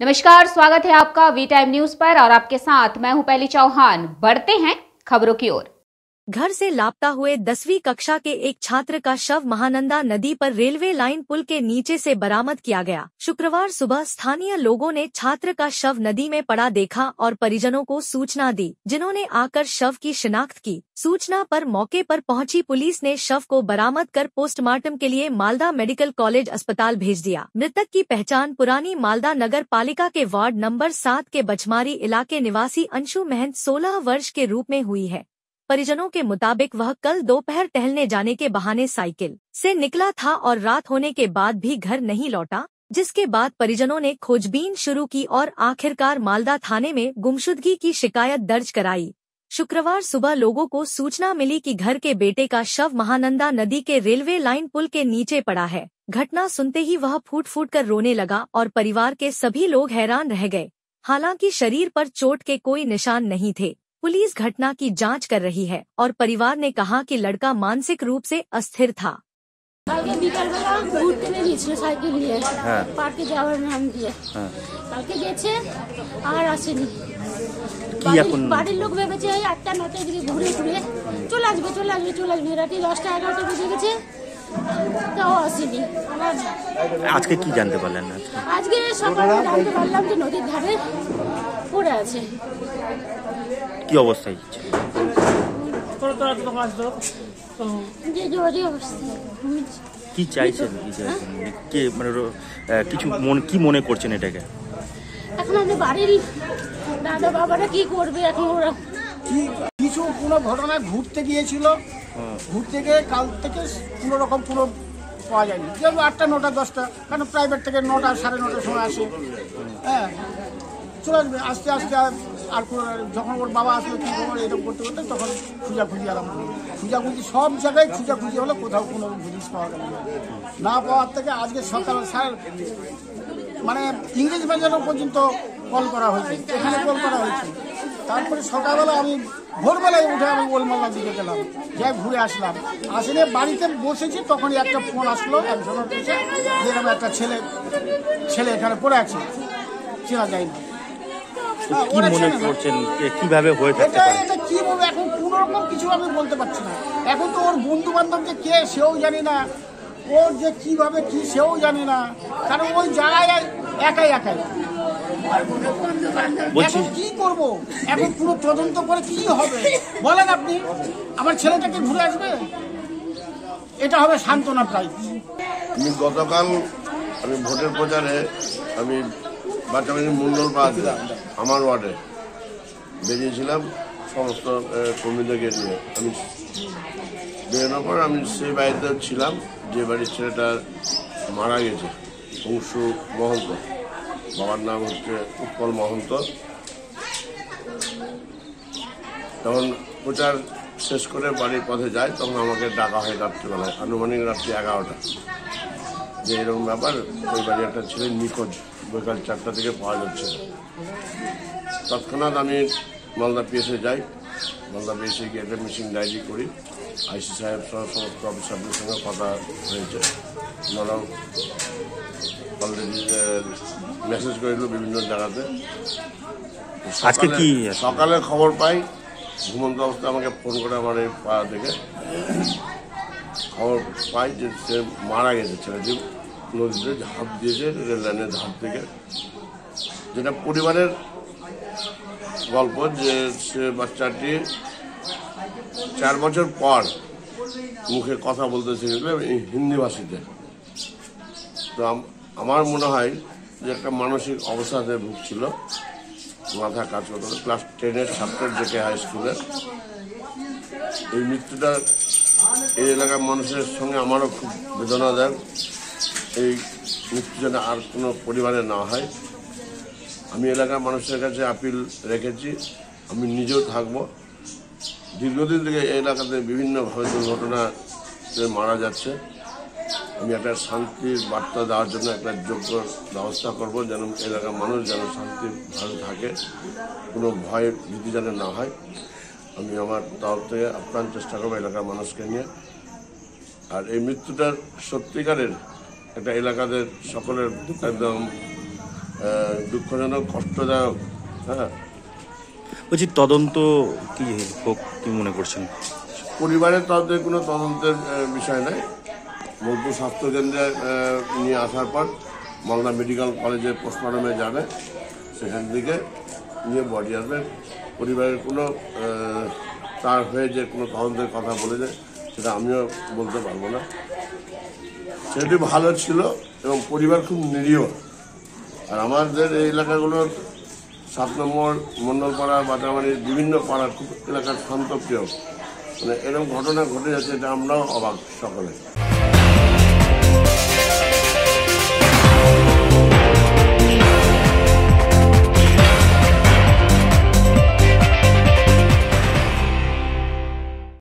नमस्कार, स्वागत है आपका वी टाइम न्यूज पर और आपके साथ मैं हूं पहली चौहान। बढ़ते हैं खबरों की ओर। घर से लापता हुए 10वीं कक्षा के एक छात्र का शव महानंदा नदी पर रेलवे लाइन पुल के नीचे से बरामद किया गया। शुक्रवार सुबह स्थानीय लोगों ने छात्र का शव नदी में पड़ा देखा और परिजनों को सूचना दी, जिन्होंने आकर शव की शिनाख्त की। सूचना पर मौके पर पहुंची पुलिस ने शव को बरामद कर पोस्टमार्टम के लिए मालदा मेडिकल कॉलेज अस्पताल भेज दिया। मृतक की पहचान पुरानी मालदा नगर पालिका के वार्ड नंबर 7 के बछमारी इलाके निवासी अंशु महंत 16 वर्ष के रूप में हुई है। परिजनों के मुताबिक वह कल दोपहर टहलने जाने के बहाने साइकिल से निकला था और रात होने के बाद भी घर नहीं लौटा, जिसके बाद परिजनों ने खोजबीन शुरू की और आखिरकार मालदा थाने में गुमशुदगी की शिकायत दर्ज कराई। शुक्रवार सुबह लोगों को सूचना मिली कि घर के बेटे का शव महानंदा नदी के रेलवे लाइन पुल के नीचे पड़ा है। घटना सुनते ही वह फूट फूट कर रोने लगा और परिवार के सभी लोग हैरान रह गए। हालांकि शरीर पर चोट के कोई निशान नहीं थे। पुलिस घटना की जांच कर रही है और परिवार ने कहा कि लड़का मानसिक रूप से अस्थिर था। কালকে বিকালবেলা ঘুরতে বেরিয়েছিল সাইকেল নিয়ে, পার্কে যাওয়ার নাম দিয়ে। কালকে গেছে আর আসেনি। বাড়ির লোক ভেবেছে 8টা 9টার দিকে ঘুরে ঘুরে চলে আসবে। রাতে 10টা 11টা বেজে গেছে, তাও আসেনি। আজকে কি জানতে পারলেন? আজকে সকালে জানতে পারলাম যে নদীর ধারে পড়ে আছে। কি অবস্থায়? কি চাইছেন? কিছু কি মনে করছেন এটাকে? এখন আমাদের বাড়ির দাদা বাবারা কি করবে এখন? ওরা কিছু কোনো ঘটনায় ঘুরতে গিয়েছিল, ঘুরতে গিয়ে কাল থেকে কোনো রকম পুরো পাওয়া যায়নি। যেমন 8টা 9টা 10টা, কারণ প্রাইভেট থেকে 9টা 9:30 সময় আসে। হ্যাঁ, চলে আসবে আস্তে আস্তে। আর যখন ওর বাবা আসলো কী খবর এরকম করতে করতে তখন খুঁজাখুঁজি আরম্ভ হলো। খুঁজাখুঁজি সব জায়গায় খুঁজাখুঁজি হলো, কোথাও কোনো হদিস পাওয়া গেল না। পাওয়ার থেকে আজকে সকাল মানে ইংরেজ বাজারও পর্যন্ত কল করা হয়েছে, এখানে কল করা হয়েছে। তারপরে সকালবেলা আমি ভোরবেলায় উঠে আমি ওলমাল্লার দিকে গেলাম, যাই ঘুরে আসলাম। আসলে বাড়িতে বসেছি, তখনই একটা ফোন আসলো একজনের কাছে, যেরকম একটা ছেলে এখানে পড়ে আছে, চেনা যায় না। কি মনে করছেন কিভাবে হয়ে থাকতে পারে? এটা কি বলবো, এখন কোনো রকম কিছু আমি বলতে পারছি না। এখন তো ওর বন্ধু বান্ধব যে কে সেও জানি না, ওর যে কিভাবে কি সেও জানি না, কারণ ওই জায়গায় একাই এখন কি করবো? এখন পুরো তদন্ত করে কি হবে বলেন আপনি? আমার ছেলেটাকে ঘুরে আসবে, এটা হবে সান্ত্বনা প্রাইজ। আমি গতকাল ভোটের প্রচারে আমি বাচ্চাবাড়ির মন্ডল পাড়াতে আমার ওয়ার্ডে বেরিয়েছিলাম সমস্ত কর্মীদেরকে নিয়ে। আমি বেরোনোর পর আমি সেই বাড়িতে ছিলাম যে বাড়ির ছেলেটা মারা গেছে, অংশু মহন্ত, বাবার নাম হচ্ছে উৎপল মহন্ত। তখন প্রচার শেষ করে বাড়ির পথে যায়, তখন আমাকে ডাকা হয় রাত্রিবেলায়, আনুমানিক রাত্রি 11টা, যে এরকম ব্যাপার, ওই বাড়ির একটা ছেলে নিখোঁজ, বিকাল 4টা থেকে পাওয়া যাচ্ছে। তৎক্ষণাৎ আমি মালদা পিএসে যাই। মালদা পিএসে গিয়ে একটা মিসিং ডায়েরি করি। আইসি সাহেব সহ সমস্ত অফিসারদের সঙ্গে কথা হয়েছে। ওনারাও অলরেডি মেসেজ করেছিল বিভিন্ন জায়গাতে। আজকে কি সকালে খবর পাই, ঘুমন্ত অবস্থায় আমাকে ফোন করে আমার এই পাড়া থেকে খবর পাই যে সে মারা গেছে। ছেলেটি নদীতে ঝাঁপ দিয়েছে রেল লাইনের ধার থেকে। যেটা পরিবারের গল্প, যে সে বাচ্চাটি 4 বছর পর মুখে কথা বলতে শিখেছিল হিন্দি ভাষীতে। তো আমার মনে হয় যে একটা মানসিক অবসাদে ভুগছিল, মাথা কাজ করতে। ক্লাস 10-এর ছাত্র জেকে হাই স্কুলের এই মৃত্যুটা এই এলাকার মানুষের সঙ্গে আমারও খুব বেদনাদায়ক। এই মৃত্যু যেন আর কোনো পরিবারে না হয়। আমি এলাকার মানুষের কাছে আপিল রেখেছি, আমি নিজেও থাকব। দীর্ঘদিন থেকে এই এলাকাতে বিভিন্নভাবে দুর্ঘটনাতে মারা যাচ্ছে। আমি একটা শান্তির বার্তা দেওয়ার জন্য একটা যোগ্য ব্যবস্থা করব, যেন এলাকার মানুষ যেন শান্তি ভালো থাকে, কোনো ভয় ভীতি যেন না হয়। আমি আমার তরফ থেকে আপ্রাণ চেষ্টা করবো এলাকার মানুষকে নিয়ে। আর এই মৃত্যুটার সত্যিকারের একটা এলাকাদের সকলের একদম দুঃখজনক, কষ্টদায়ক। হ্যাঁ, বলছি তদন্ত কি হোক, কি মনে করছেন? পরিবারের তদন্তের কোনো তদন্তের বিষয় নাই। বোলপুর স্বাস্থ্যকেন্দ্রে নিয়ে আসার পর মালদা মেডিকেল কলেজের পোস্টমর্টমে যাবে, সেখান থেকে নিয়ে বডি আসবে। পরিবারের কোনো তার হয়ে যে কোনো তদন্তের কথা বলেছে সেটা আমিও বলতে পারবো না। সেটি ভালো ছিল এবং পরিবার খুব নিরীহ। আর আমাদের এই এলাকাগুলোর 7 নম্বর মণ্ডলপাড়া, বাটামারির বিভিন্ন পাড়ার খুব এলাকার শান্তপ্রিয়, মানে এরকম ঘটনা ঘটে যাচ্ছে, এটা আমরাও অবাক সকলে।